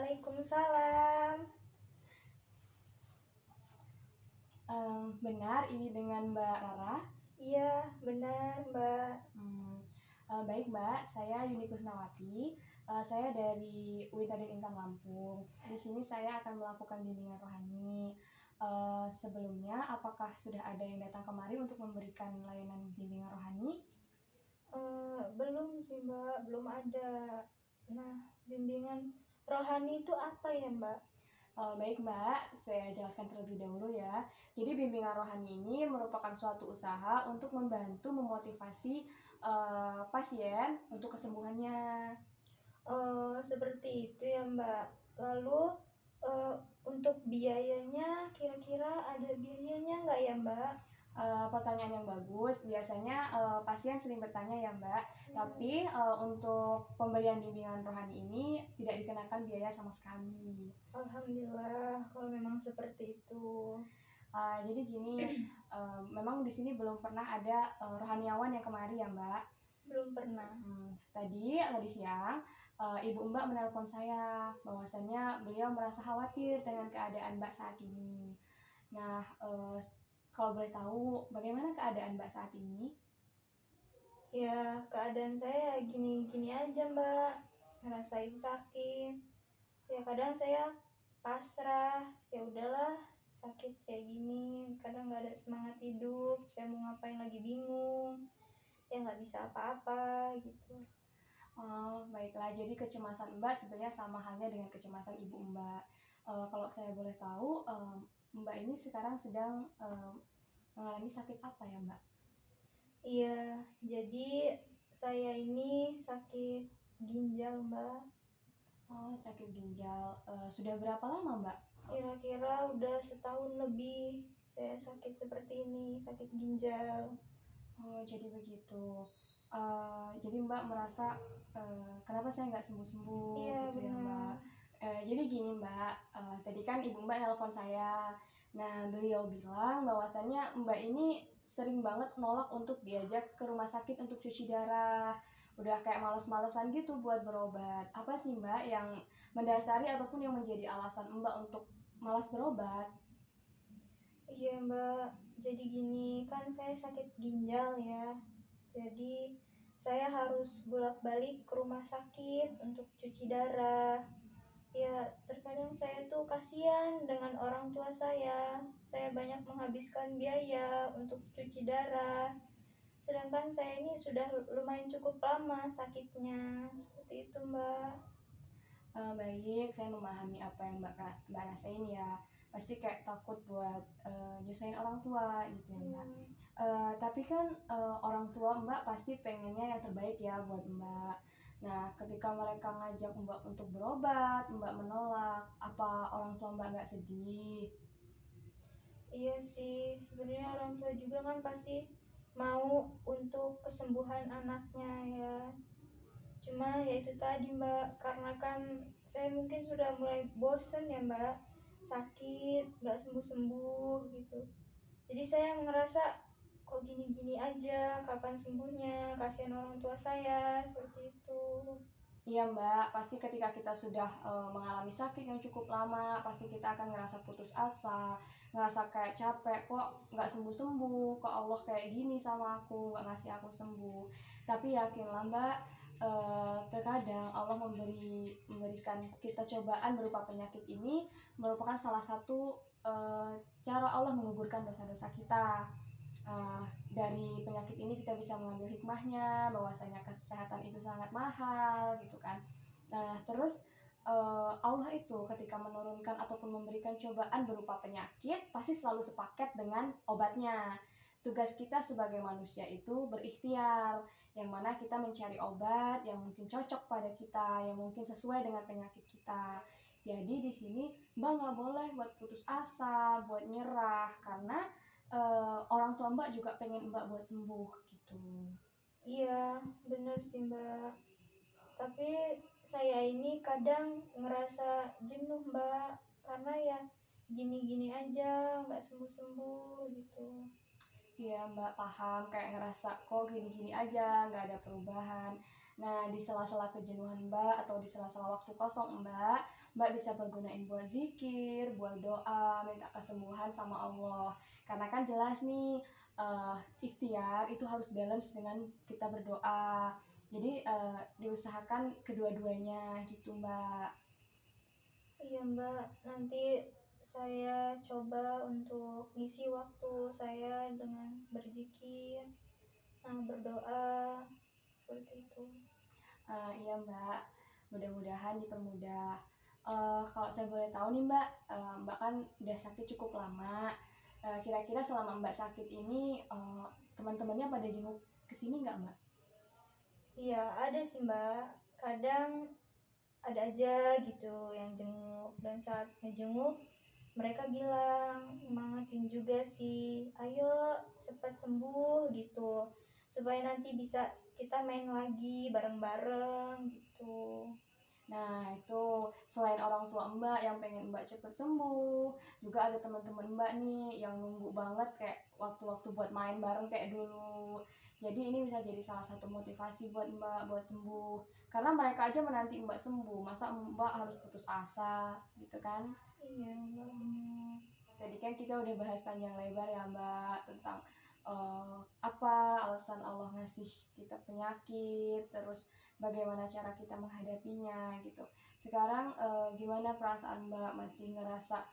Waalaikumsalam. Benar, ini dengan Mbak Rara? Iya, benar, Mbak. Baik Mbak, saya Yuni Kusnawati. Saya dari UIN Raden Intan Lampung. Di sini saya akan melakukan bimbingan rohani. Sebelumnya, apakah sudah ada yang datang kemari untuk memberikan layanan bimbingan rohani? Belum sih, Mbak, belum ada. Nah, bimbingan rohani itu apa ya, Mbak? Baik Mbak, saya jelaskan terlebih dahulu ya. Jadi bimbingan rohani ini merupakan suatu usaha untuk membantu memotivasi pasien untuk kesembuhannya. Seperti itu ya, Mbak. Lalu untuk biayanya, kira-kira ada biayanya nggak ya, Mbak? Pertanyaan yang bagus. Biasanya pasien sering bertanya ya Mbak. Tapi untuk pemberian bimbingan rohani ini tidak dikenakan biaya sama sekali. Alhamdulillah, kalau memang seperti itu. Jadi gini, memang di sini belum pernah ada rohaniawan yang kemari ya Mbak. Belum pernah. Tadi siang ibu Mbak menelpon saya bahwasannya beliau merasa khawatir dengan keadaan Mbak saat ini. Nah, kalau boleh tahu bagaimana keadaan Mbak saat ini? Ya, keadaan saya gini-gini aja, Mbak. Ngerasain sakit. Ya, kadang saya pasrah. Ya udahlah, sakit kayak gini. Kadang nggak ada semangat hidup. Saya mau ngapain lagi bingung. Ya nggak bisa apa-apa gitu. Oh, baiklah. Jadi kecemasan Mbak sebenarnya sama halnya dengan kecemasan ibu Mbak. Kalau saya boleh tahu, Mbak ini sekarang sedang mengalami sakit apa ya Mbak? Iya, jadi saya ini sakit ginjal, Mbak. Oh, sakit ginjal. Sudah berapa lama Mbak? Kira-kira udah setahun lebih saya sakit seperti ini, sakit ginjal. Oh, jadi begitu. Jadi Mbak merasa kenapa saya nggak sembuh-sembuh Iya, gitu ya Mbak. benar. Jadi gini Mbak, tadi kan ibu Mbak nelpon saya. Nah, beliau bilang bahwasannya Mbak ini sering banget nolak untuk diajak ke rumah sakit untuk cuci darah. Udah kayak males-malesan gitu buat berobat. Apa sih Mbak yang mendasari ataupun yang menjadi alasan Mbak untuk malas berobat? Iya, Mbak. Jadi gini, kan saya sakit ginjal ya. Jadi saya harus bolak-balik ke rumah sakit untuk cuci darah. Ya, terkadang saya tuh kasihan dengan orang tua saya. Saya banyak menghabiskan biaya untuk cuci darah. Sedangkan saya ini sudah lumayan cukup lama sakitnya. Seperti itu, Mbak. Baik, saya memahami apa yang Mbak rasain ya. Pasti kayak takut buat nyusahin orang tua gitu ya Mbak. Tapi kan orang tua Mbak pasti pengennya yang terbaik ya buat Mbak. Nah, ketika mereka ngajak Mbak untuk berobat, Mbak menolak, apa orang tua Mbak nggak sedih? Iya sih, sebenarnya orang tua juga kan pasti mau untuk kesembuhan anaknya ya. Cuma ya itu tadi, Mbak, karena kan saya mungkin sudah mulai bosen ya, Mbak, sakit nggak sembuh-sembuh gitu. Jadi saya ngerasa kok gini-gini aja, kapan sembuhnya, kasihan orang tua saya, seperti itu. Iya Mbak, pasti ketika kita sudah mengalami sakit yang cukup lama, pasti kita akan ngerasa putus asa, ngerasa kayak capek, kok nggak sembuh-sembuh, kok Allah kayak gini sama aku, nggak ngasih aku sembuh. Tapi yakinlah Mbak, terkadang Allah memberikan kita cobaan berupa penyakit ini merupakan salah satu cara Allah menggugurkan dosa-dosa kita. Dari penyakit ini kita bisa mengambil hikmahnya bahwasanya kesehatan itu sangat mahal gitu kan. Nah terus Allah itu ketika menurunkan ataupun memberikan cobaan berupa penyakit pasti selalu sepaket dengan obatnya. Tugas kita sebagai manusia itu berikhtiar, yang mana kita mencari obat yang mungkin cocok pada kita, yang mungkin sesuai dengan penyakit kita. Jadi di sini Mbak nggak boleh buat putus asa, buat nyerah, karena orang tua Mbak juga pengen Mbak buat sembuh gitu. Iya, bener sih, Mbak. Tapi saya ini kadang ngerasa jenuh, Mbak, karena ya gini-gini aja, nggak sembuh-sembuh gitu. Iya Mbak paham, kayak ngerasa kok gini-gini aja, nggak ada perubahan. Nah, di sela-sela kejenuhan Mbak atau di sela-sela waktu kosong Mbak bisa bergunain buat zikir, buat doa, minta kesembuhan sama Allah. Karena kan jelas nih, ikhtiar itu harus balance dengan kita berdoa. Jadi diusahakan kedua-duanya gitu Mbak. Iya Mbak, nanti saya coba untuk ngisi waktu saya dengan berzikir, berdoa, seperti itu. Iya Mbak, mudah-mudahan dipermudah. Kalau saya boleh tahu nih Mbak, Mbak kan udah sakit cukup lama. Kira-kira selama Mbak sakit ini, teman-temannya pada jenguk kesini nggak Mbak? Iya, ada sih Mbak. Kadang ada aja gitu yang jenguk, dan saat ngejenguk mereka bilang semangatin juga sih, ayo cepat sembuh gitu, supaya nanti bisa kita main lagi bareng-bareng gitu. Nah, itu selain orang tua Mbak yang pengen Mbak cepet sembuh, juga ada teman-teman Mbak nih yang nunggu banget kayak waktu-waktu buat main bareng kayak dulu. Jadi ini bisa jadi salah satu motivasi buat Mbak buat sembuh. Karena mereka aja menanti Mbak sembuh, masa Mbak harus putus asa gitu kan? Iya Mbak, bener. Tadi kan kita udah bahas panjang lebar ya Mbak tentang apa alasan Allah ngasih kita penyakit, terus bagaimana cara kita menghadapinya gitu. Sekarang gimana perasaan Mbak, masih ngerasa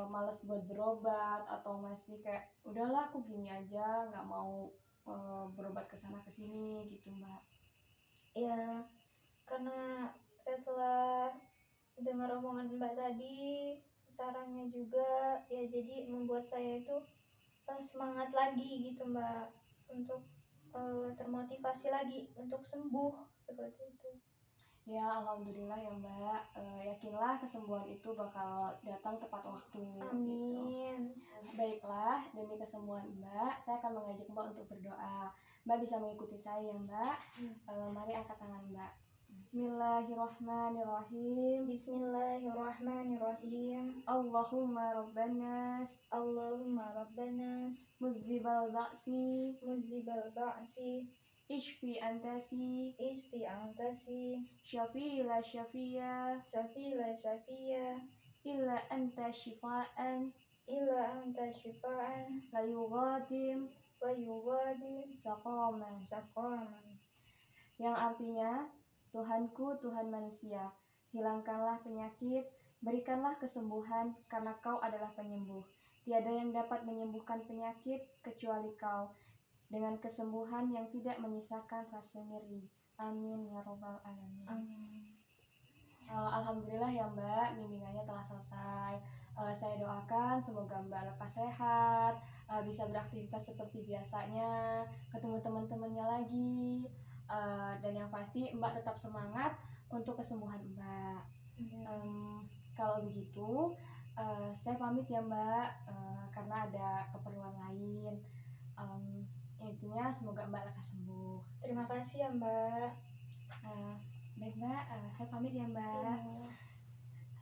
males buat berobat atau masih kayak udahlah aku gini aja nggak mau berobat ke sana ke sini gitu Mbak? Ya, karena setelah dengar omongan Mbak tadi, sarannya juga ya, jadi membuat saya itu semangat lagi gitu Mbak, untuk termotivasi lagi untuk sembuh, seperti itu. Ya, alhamdulillah ya Mbak. Yakinlah kesembuhan itu bakal datang tepat waktu. Gitu. Amin. Baiklah, demi kesembuhan Mbak, saya akan mengajak Mbak untuk berdoa. Mbak bisa mengikuti saya ya Mbak. Mari angkat tangan Mbak. Bismillahirrahmanirrahim. Bismillahirrahmanirrahim. Allahumma rabbanas Allahumma rabbanas muzibal ba'si muzibal ba'si ishfi antasi isfi antasi syafila syafia safila safiya illa anta shifaan illa anta syifaan la yughadim wa yughadi saqaman. saqaman. Yang artinya, Tuhanku, Tuhan manusia, hilangkanlah penyakit, berikanlah kesembuhan, karena Kau adalah penyembuh. Tiada yang dapat menyembuhkan penyakit kecuali Kau, dengan kesembuhan yang tidak menyisakan rasa nyeri. Amin ya robbal alamin. Amin. Alhamdulillah ya Mbak, bimbingannya telah selesai. Saya doakan semoga Mbak lekas sehat, bisa beraktivitas seperti biasanya, ketemu teman-temannya lagi, dan yang pasti Mbak tetap semangat untuk kesembuhan Mbak. Kalau begitu, saya pamit ya Mbak, karena ada keperluan lain. Intinya semoga Mbak lekas sembuh. Terima kasih ya Mbak. Baik Mbak, saya pamit ya Mbak. Ya.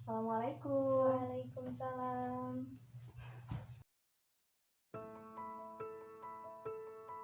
Assalamualaikum. Waalaikumsalam.